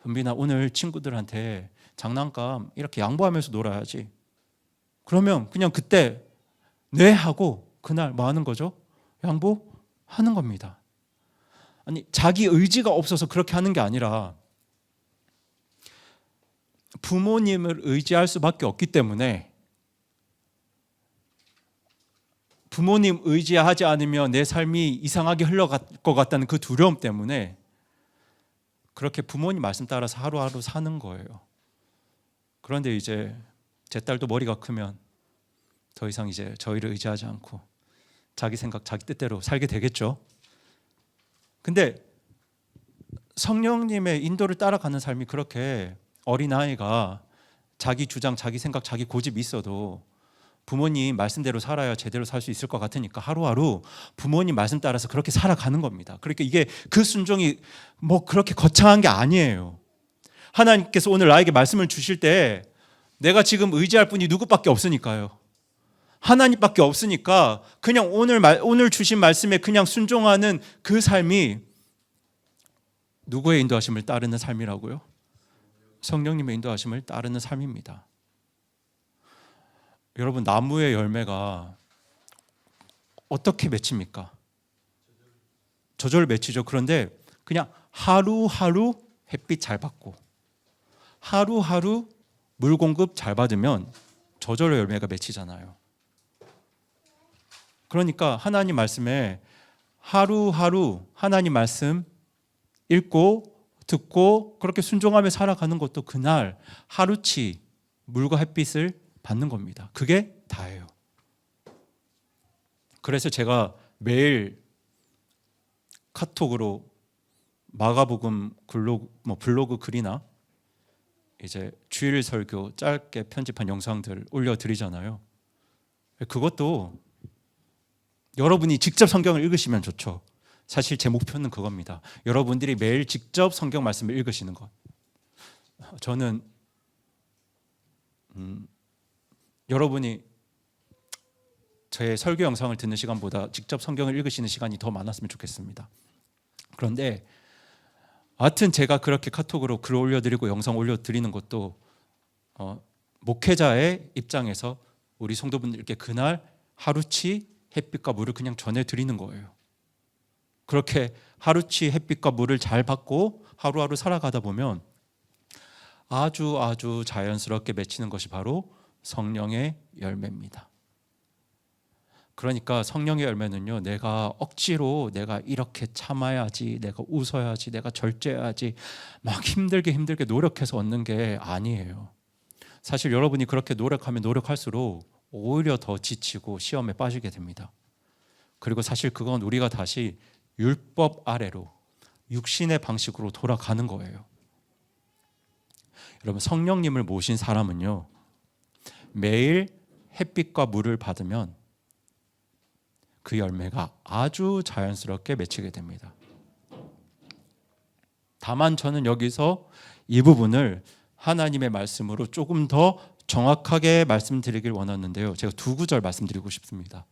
은빈아 오늘 친구들한테 장난감 이렇게 양보하면서 놀아야지. 그러면 그냥 그때 네 하고 그날 뭐 하는 거죠? 양보하는 겁니다. 아니, 자기 의지가 없어서 그렇게 하는 게 아니라 부모님을 의지할 수밖에 없기 때문에, 부모님 의지하지 않으면 내 삶이 이상하게 흘러갈 것 같다는 그 두려움 때문에 그렇게 부모님 말씀 따라서 하루하루 사는 거예요. 그런데 이제 제 딸도 머리가 크면 더 이상 이제 저희를 의지하지 않고 자기 생각, 자기 뜻대로 살게 되겠죠. 근데 성령님의 인도를 따라가는 삶이 그렇게 어린아이가 자기 주장, 자기 생각, 자기 고집이 있어도 부모님 말씀대로 살아야 제대로 살 수 있을 것 같으니까 하루하루 부모님 말씀 따라서 그렇게 살아가는 겁니다. 그러니까 이게 그 순종이 뭐 그렇게 거창한 게 아니에요. 하나님께서 오늘 나에게 말씀을 주실 때 내가 지금 의지할 분이 누구밖에 없으니까요. 하나님밖에 없으니까 그냥 오늘 주신 말씀에 그냥 순종하는 그 삶이 누구의 인도하심을 따르는 삶이라고요? 성령님의 인도하심을 따르는 삶입니다. 여러분, 나무의 열매가 어떻게 맺힙니까? 저절로 맺히죠. 그런데 그냥 하루하루 햇빛 잘 받고 하루하루 물 공급 잘 받으면 저절로 열매가 맺히잖아요. 그러니까 하나님 말씀에 하루하루 하나님 말씀 읽고 듣고 그렇게 순종하며 살아가는 것도 그날 하루치 물과 햇빛을 받는 겁니다. 그게 다예요. 그래서 제가 매일 카톡으로 마가복음 블로그 글이나 이제 주일 설교 짧게 편집한 영상들 올려드리잖아요. 그것도 여러분이 직접 성경을 읽으시면 좋죠. 사실 제 목표는 그겁니다. 여러분들이 매일 직접 성경 말씀을 읽으시는 것. 저는 여러분이 제 설교 영상을 듣는 시간보다 직접 성경을 읽으시는 시간이 더 많았으면 좋겠습니다. 그런데 하여튼 제가 그렇게 카톡으로 글 올려드리고 영상 올려드리는 것도 목회자의 입장에서 우리 성도분들께 그날 하루치 햇빛과 물을 그냥 전해드리는 거예요. 그렇게 하루치 햇빛과 물을 잘 받고 하루하루 살아가다 보면 아주 자연스럽게 맺히는 것이 바로 성령의 열매입니다. 그러니까 성령의 열매는요, 내가 억지로 내가 이렇게 참아야지, 내가 웃어야지, 내가 절제해야지 막 힘들게 노력해서 얻는 게 아니에요. 사실 여러분이 그렇게 노력하면 노력할수록 오히려 더 지치고 시험에 빠지게 됩니다. 그리고 사실 그건 우리가 다시 율법 아래로 육신의 방식으로 돌아가는 거예요. 여러분, 성령님을 모신 사람은요, 매일 햇빛과 물을 받으면 그 열매가 아주 자연스럽게 맺히게 됩니다. 다만 저는 여기서 이 부분을 하나님의 말씀으로 조금 더 정확하게 말씀드리길 원하는데요. 제가 두 구절 말씀드리고 싶습니다.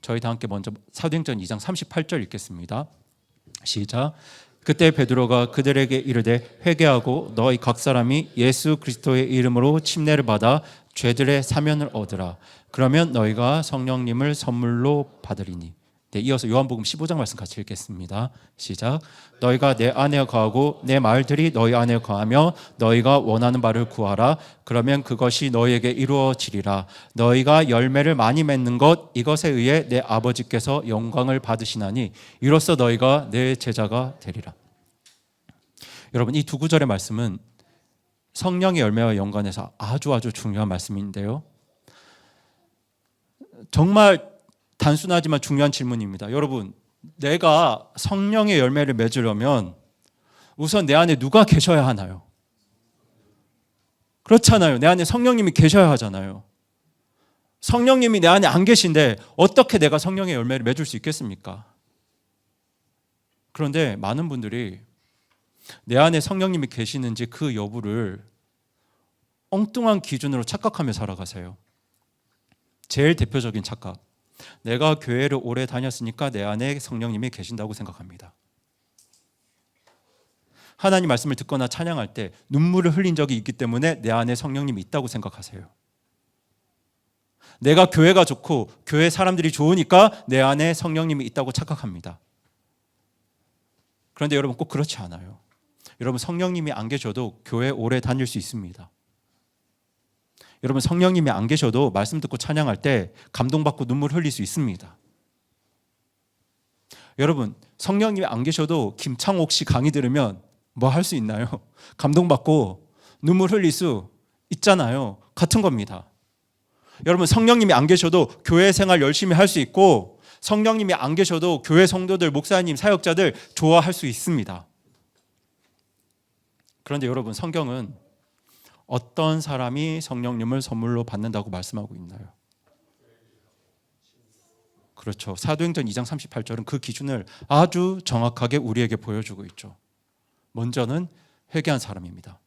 저희 다 함께 먼저 사도행전 2장 38절 읽겠습니다. 시작. 그때 베드로가 그들에게 이르되 회개하고 너희 각 사람이 예수 그리스도의 이름으로 침례를 받아 죄들의 사면을 얻으라. 그러면 너희가 성령님을 선물로 받으리니. 네, 이어서 요한복음 15장 말씀 같이 읽겠습니다. 시작. 너희가 내 안에 거하고 내 말들이 너희 안에 거하며 너희가 원하는 바를 구하라. 그러면 그것이 너희에게 이루어지리라. 너희가 열매를 많이 맺는 것 이것에 의해 내 아버지께서 영광을 받으시나니 이로써 너희가 내 제자가 되리라. 여러분, 이 두 구절의 말씀은 성령의 열매와 연관해서 아주 중요한 말씀인데요. 정말 단순하지만 중요한 질문입니다. 여러분, 내가 성령의 열매를 맺으려면 우선 내 안에 누가 계셔야 하나요? 그렇잖아요. 내 안에 성령님이 계셔야 하잖아요. 성령님이 내 안에 안 계신데 어떻게 내가 성령의 열매를 맺을 수 있겠습니까? 그런데 많은 분들이 내 안에 성령님이 계시는지 그 여부를 엉뚱한 기준으로 착각하며 살아가세요. 제일 대표적인 착각. 내가 교회를 오래 다녔으니까 내 안에 성령님이 계신다고 생각합니다. 하나님 말씀을 듣거나 찬양할 때 눈물을 흘린 적이 있기 때문에 내 안에 성령님이 있다고 생각하세요. 내가 교회가 좋고 교회 사람들이 좋으니까 내 안에 성령님이 있다고 착각합니다. 그런데 여러분, 꼭 그렇지 않아요. 여러분, 성령님이 안 계셔도 교회 오래 다닐 수 있습니다. 여러분, 성령님이 안 계셔도 말씀 듣고 찬양할 때 감동받고 눈물 흘릴 수 있습니다. 여러분, 성령님이 안 계셔도 김창옥 씨 강의 들으면 뭐 할 수 있나요? 감동받고 눈물 흘릴 수 있잖아요. 같은 겁니다. 여러분, 성령님이 안 계셔도 교회 생활 열심히 할 수 있고 성령님이 안 계셔도 교회 성도들, 목사님, 사역자들 좋아할 수 있습니다. 그런데 여러분, 성경은 어떤 사람이 성령님을 선물로 받는다고 말씀하고 있나요? 그렇죠. 사도행전 2장 38절은 그 기준을 아주 정확하게 우리에게 보여주고 있죠. 먼저는 회개한 사람입니다.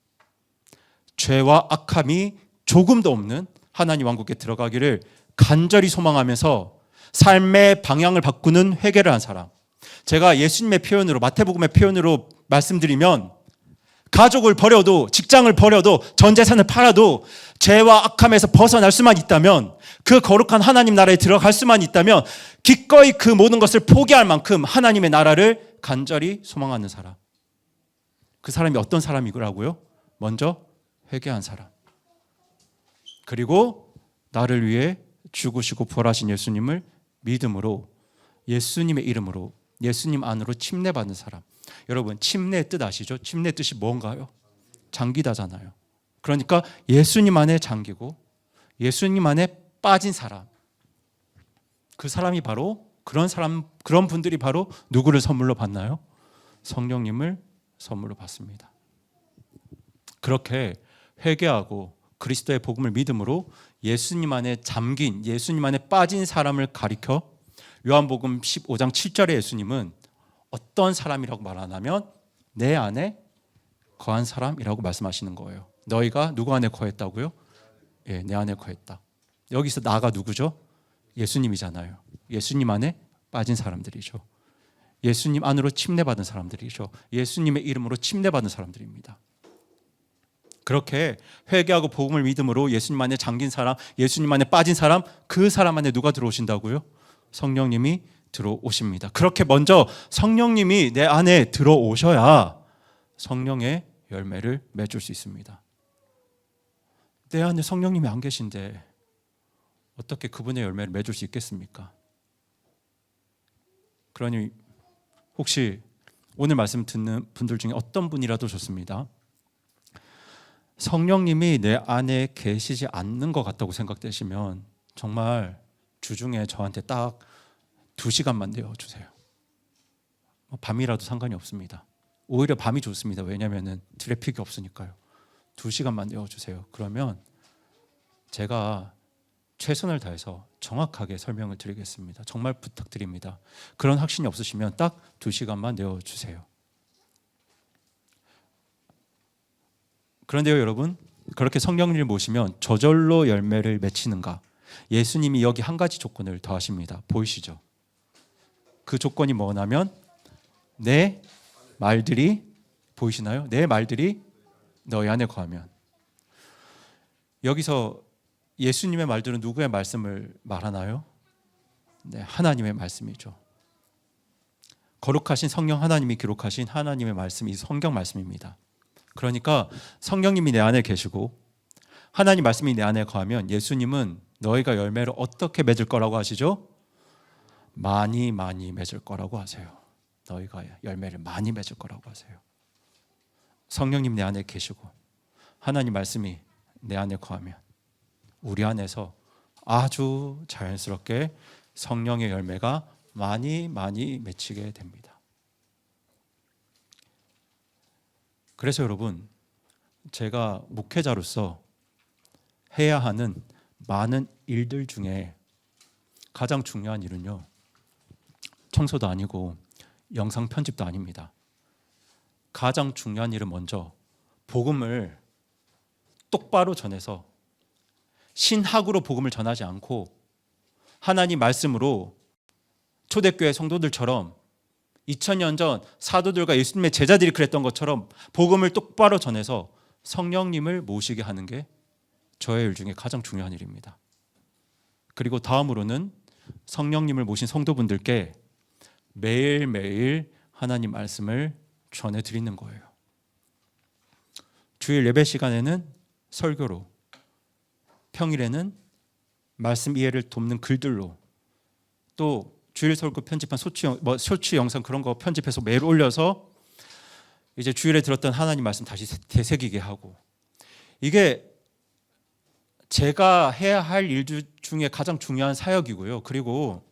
죄와 악함이 조금도 없는 하나님 왕국에 들어가기를 간절히 소망하면서 삶의 방향을 바꾸는 회개를 한 사람. 제가 예수님의 표현으로, 마태복음의 표현으로 말씀드리면 가족을 버려도, 직장을 버려도, 전 재산을 팔아도 죄와 악함에서 벗어날 수만 있다면, 그 거룩한 하나님 나라에 들어갈 수만 있다면 기꺼이 그 모든 것을 포기할 만큼 하나님의 나라를 간절히 소망하는 사람. 그 사람이 어떤 사람이라고요? 먼저 회개한 사람. 그리고 나를 위해 죽으시고 부활하신 예수님을 믿음으로, 예수님의 이름으로, 예수님 안으로 침례받는 사람. 여러분, 침례의 뜻 아시죠? 침례의 뜻이 뭔가요? 잠기다잖아요. 그러니까 예수님 안에 잠기고 예수님 안에 빠진 사람. 그 사람이 바로, 그런 분들이 바로 누구를 선물로 받나요? 성령님을 선물로 받습니다. 그렇게 회개하고 그리스도의 복음을 믿음으로 예수님 안에 잠긴, 예수님 안에 빠진 사람을 가리켜 요한복음 15장 7절에 예수님은 어떤 사람이라고 말하냐면 내 안에 거한 사람이라고 말씀하시는 거예요. 너희가 누구 안에 거했다고요? 예, 내 안에 거했다. 여기서 나가 누구죠? 예수님이잖아요. 예수님 안에 빠진 사람들이죠. 예수님 안으로 침례받은 사람들이죠. 예수님의 이름으로 침례받은 사람들입니다. 그렇게 회개하고 복음을 믿음으로 예수님 안에 잠긴 사람, 예수님 안에 빠진 사람, 그 사람 안에 누가 들어오신다고요? 성령님이 들어오십니다. 그렇게 먼저 성령님이 내 안에 들어오셔야 성령의 열매를 맺을 수 있습니다. 내 안에 성령님이 안 계신데 어떻게 그분의 열매를 맺을 수 있겠습니까? 그러니 혹시 오늘 말씀 듣는 분들 중에 어떤 분이라도 좋습니다. 성령님이 내 안에 계시지 않는 것 같다고 생각되시면 정말 주중에 저한테 딱 2시간만 내어주세요. 밤이라도 상관이 없습니다. 오히려 밤이 좋습니다. 왜냐하면 트래픽이 없으니까요. 2시간만 내어주세요. 그러면 제가 최선을 다해서 정확하게 설명을 드리겠습니다. 정말 부탁드립니다. 그런 확신이 없으시면 딱 2시간만 내어주세요. 그런데요, 여러분, 그렇게 성령님을 모시면 저절로 열매를 맺히는가? 예수님이 여기 한 가지 조건을 더하십니다. 보이시죠? 그 조건이 뭐냐면 내 말들이, 보이시나요? 내 말들이 너희 안에 거하면. 여기서 예수님의 말들은 누구의 말씀을 말하나요? 네, 하나님의 말씀이죠. 거룩하신 성령 하나님이 기록하신 하나님의 말씀이 성경 말씀입니다. 그러니까 성령님이 내 안에 계시고 하나님 말씀이 내 안에 거하면 예수님은 너희가 열매를 어떻게 맺을 거라고 하시죠? 많이 맺을 거라고 하세요. 너희가 열매를 많이 맺을 거라고 하세요. 성령님 내 안에 계시고 하나님 말씀이 내 안에 거하면 우리 안에서 아주 자연스럽게 성령의 열매가 많이 맺히게 됩니다. 그래서 여러분, 제가 목회자로서 해야 하는 많은 일들 중에 가장 중요한 일은요, 청소도 아니고 영상 편집도 아닙니다. 가장 중요한 일은 먼저 복음을 똑바로 전해서 신학으로 복음을 전하지 않고 하나님 말씀으로 초대교회 성도들처럼 2000년 전 사도들과 예수님의 제자들이 그랬던 것처럼 복음을 똑바로 전해서 성령님을 모시게 하는 게 저의 일 중에 가장 중요한 일입니다. 그리고 다음으로는 성령님을 모신 성도분들께 매일매일 하나님 말씀을 전해드리는 거예요. 주일 예배 시간에는 설교로, 평일에는 말씀 이해를 돕는 글들로, 또 주일 설교 편집한 쇼츠 영상 그런 거 편집해서 매일 올려서 이제 주일에 들었던 하나님 말씀 다시 되새기게 하고, 이게 제가 해야 할 일 중에 가장 중요한 사역이고요. 그리고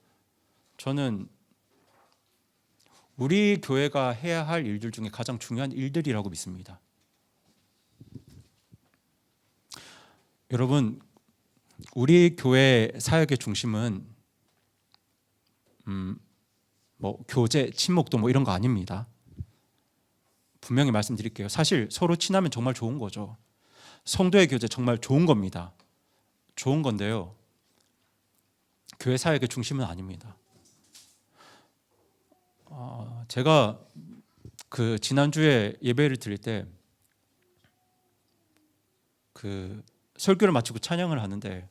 저는 우리 교회가 해야 할 일들 중에 가장 중요한 일들이라고 믿습니다. 여러분, 우리 교회 사역의 중심은 교제, 친목도 이런 거 아닙니다. 분명히 말씀드릴게요. 사실 서로 친하면 정말 좋은 거죠. 성도의 교제 정말 좋은 겁니다. 좋은 건데요, 교회 사역의 중심은 아닙니다. 제가 그 지난주에 예배를 드릴 때 그 설교를 마치고 찬양을 하는데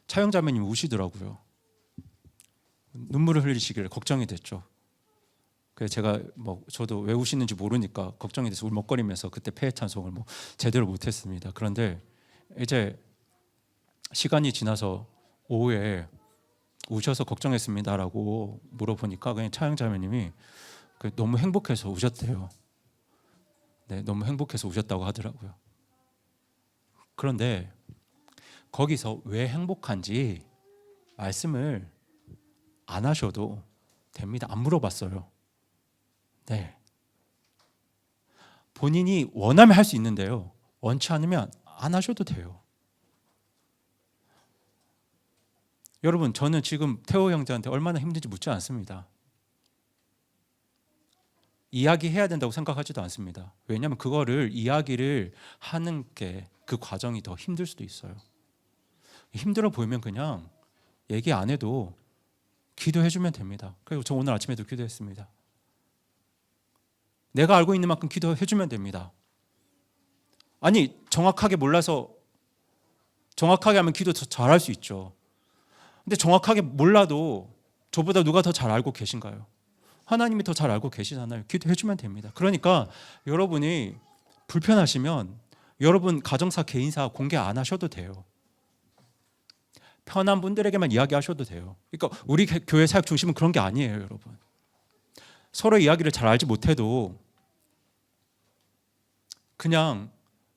차영자매님이 우시더라고요. 눈물을 흘리시길 걱정이 됐죠. 그래서 제가 저도 왜 우시는지 모르니까 걱정이 돼서 울먹거리면서 그때 폐회 찬송을 제대로 못했습니다. 그런데 이제 시간이 지나서 오후에 우셔서 걱정했습니다라고 물어보니까 그냥 차영자매님이 너무 행복해서 우셨대요. 네, 너무 행복해서 우셨다고 하더라고요. 그런데 거기서 왜 행복한지 말씀을 안 하셔도 됩니다. 안 물어봤어요. 네. 본인이 원하면 할 수 있는데요, 원치 않으면 안 하셔도 돼요. 여러분, 저는 지금 태호 형제한테 얼마나 힘든지 묻지 않습니다. 이야기해야 된다고 생각하지도 않습니다. 왜냐하면 그거를 이야기를 하는 게 그 과정이 더 힘들 수도 있어요. 힘들어 보이면 그냥 얘기 안 해도 기도해 주면 됩니다. 그리고 저 오늘 아침에도 기도했습니다. 내가 알고 있는 만큼 기도해 주면 됩니다. 아니, 정확하게 몰라서 정확하게 하면 기도 더 잘할 수 있죠. 근데 정확하게 몰라도 저보다 누가 더 잘 알고 계신가요? 하나님이 더 잘 알고 계시잖아요. 기도해 주면 됩니다. 그러니까 여러분이 불편하시면 여러분 가정사, 개인사 공개 안 하셔도 돼요. 편한 분들에게만 이야기하셔도 돼요. 그러니까 우리 교회 사역 중심은 그런 게 아니에요, 여러분. 서로 이야기를 잘 알지 못해도 그냥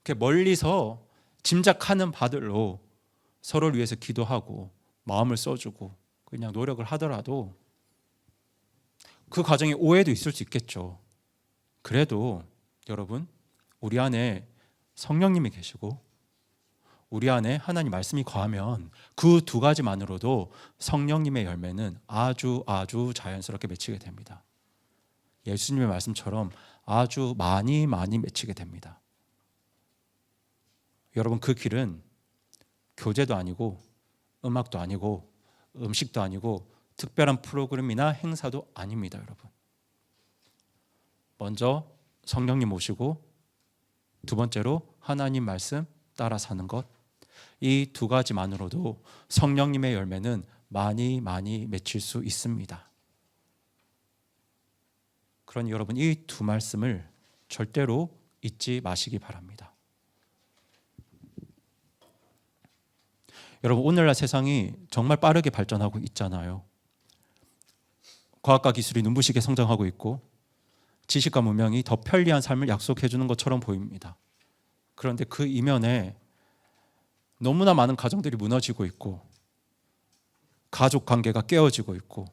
이렇게 멀리서 짐작하는 바들로 서로를 위해서 기도하고 마음을 써주고 그냥 노력을 하더라도 그 과정에 오해도 있을 수 있겠죠. 그래도 여러분, 우리 안에 성령님이 계시고 우리 안에 하나님 말씀이 거하면 그 두 가지만으로도 성령님의 열매는 아주 자연스럽게 맺히게 됩니다. 예수님의 말씀처럼 아주 많이 맺히게 됩니다. 여러분, 그 길은 교제도 아니고 음악도 아니고 음식도 아니고 특별한 프로그램이나 행사도 아닙니다, 여러분. 먼저 성령님 모시고 두 번째로 하나님 말씀 따라 사는 것, 이 두 가지만으로도 성령님의 열매는 많이 맺힐 수 있습니다. 그러니 여러분, 이 두 말씀을 절대로 잊지 마시기 바랍니다. 여러분, 오늘날 세상이 정말 빠르게 발전하고 있잖아요. 과학과 기술이 눈부시게 성장하고 있고 지식과 문명이 더 편리한 삶을 약속해 주는 것처럼 보입니다. 그런데 그 이면에 너무나 많은 가정들이 무너지고 있고 가족 관계가 깨어지고 있고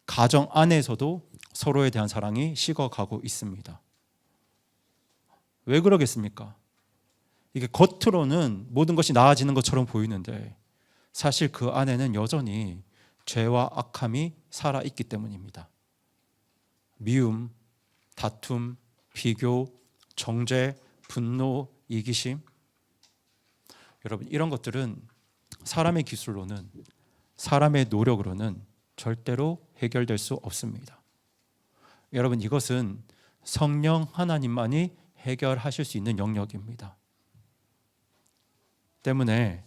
가정 안에서도 서로에 대한 사랑이 식어가고 있습니다. 왜 그러겠습니까? 이게 겉으로는 모든 것이 나아지는 것처럼 보이는데 사실 그 안에는 여전히 죄와 악함이 살아있기 때문입니다. 미움, 다툼, 비교, 정죄, 분노, 이기심, 여러분, 이런 것들은 사람의 기술로는, 사람의 노력으로는 절대로 해결될 수 없습니다. 여러분, 이것은 성령 하나님만이 해결하실 수 있는 영역입니다. 때문에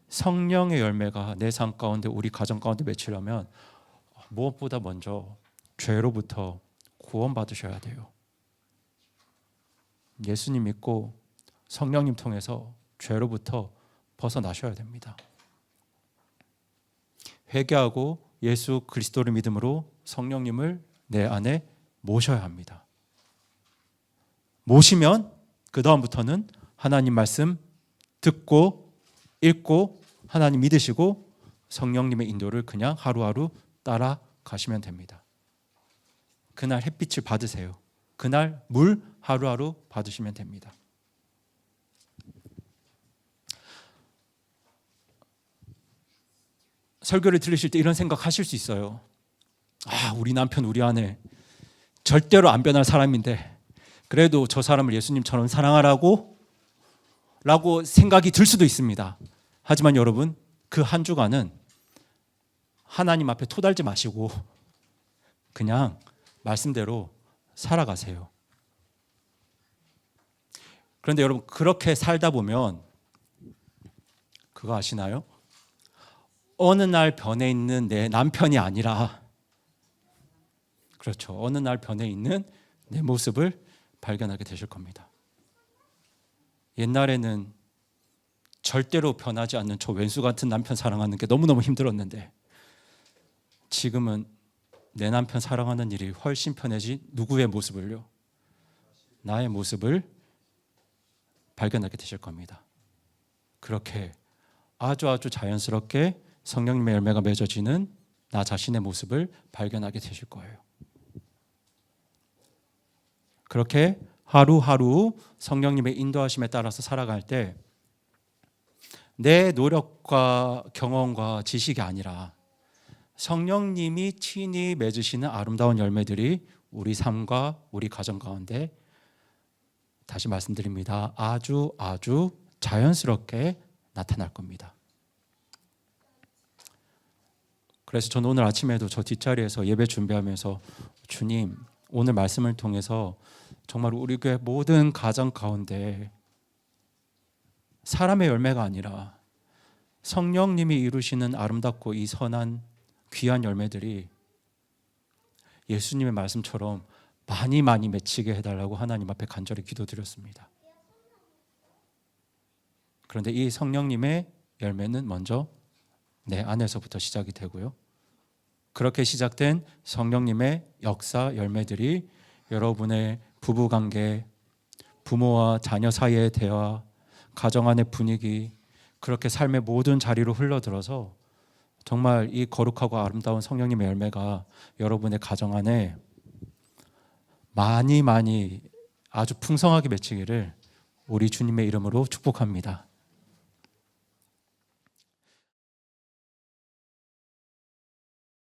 성령의 열매가 내 삶 가운데, 우리 가정 가운데 맺히려면 무엇보다 먼저 죄로부터 구원받으셔야 돼요. 예수님 믿고 성령님 통해서 죄로부터 벗어나셔야 됩니다. 회개하고 예수 그리스도를 믿음으로 성령님을 내 안에 모셔야 합니다. 모시면 그 다음부터는 하나님 말씀 듣고 읽고 하나님 믿으시고 성령님의 인도를 그냥 하루하루 따라가시면 됩니다. 그날 햇빛을 받으세요. 그날 물 하루하루 받으시면 됩니다. 설교를 들으실 때 이런 생각 하실 수 있어요. 우리 남편, 우리 아내 절대로 안 변할 사람인데 그래도 저 사람을 예수님처럼 사랑하라고 라고 생각이 들 수도 있습니다. 하지만 여러분, 그 한 주간은 하나님 앞에 토달지 마시고 그냥 말씀대로 살아가세요. 그런데 여러분, 그렇게 살다 보면 그거 아시나요? 어느 날 변해 있는 내 남편이 아니라, 그렇죠, 어느 날 변해 있는 내 모습을 발견하게 되실 겁니다. 옛날에는 절대로 변하지 않는 저 왼수 같은 남편 사랑하는 게 너무너무 힘들었는데 지금은 내 남편 사랑하는 일이 훨씬 편해진 누구의 모습을요? 나의 모습을 발견하게 되실 겁니다. 그렇게 아주 자연스럽게 성령님의 열매가 맺어지는 나 자신의 모습을 발견하게 되실 거예요. 그렇게 하루하루 성령님의 인도하심에 따라서 살아갈 때 내 노력과 경험과 지식이 아니라 성령님이 친히 맺으시는 아름다운 열매들이 우리 삶과 우리 가정 가운데, 다시 말씀드립니다, 아주 자연스럽게 나타날 겁니다. 그래서 저는 오늘 아침에도 저 뒷자리에서 예배 준비하면서 주님, 오늘 말씀을 통해서 정말 우리 교회 모든 가정 가운데 사람의 열매가 아니라 성령님이 이루시는 아름답고 이 선한 귀한 열매들이 예수님의 말씀처럼 많이 맺히게 해달라고 하나님 앞에 간절히 기도드렸습니다. 그런데 이 성령님의 열매는 먼저 내 안에서부터 시작이 되고요. 그렇게 시작된 성령님의 역사 열매들이 여러분의 부부관계, 부모와 자녀 사이의 대화, 가정 안의 분위기, 그렇게 삶의 모든 자리로 흘러들어서 정말 이 거룩하고 아름다운 성령님의 열매가 여러분의 가정 안에 많이 아주 풍성하게 맺히기를 우리 주님의 이름으로 축복합니다.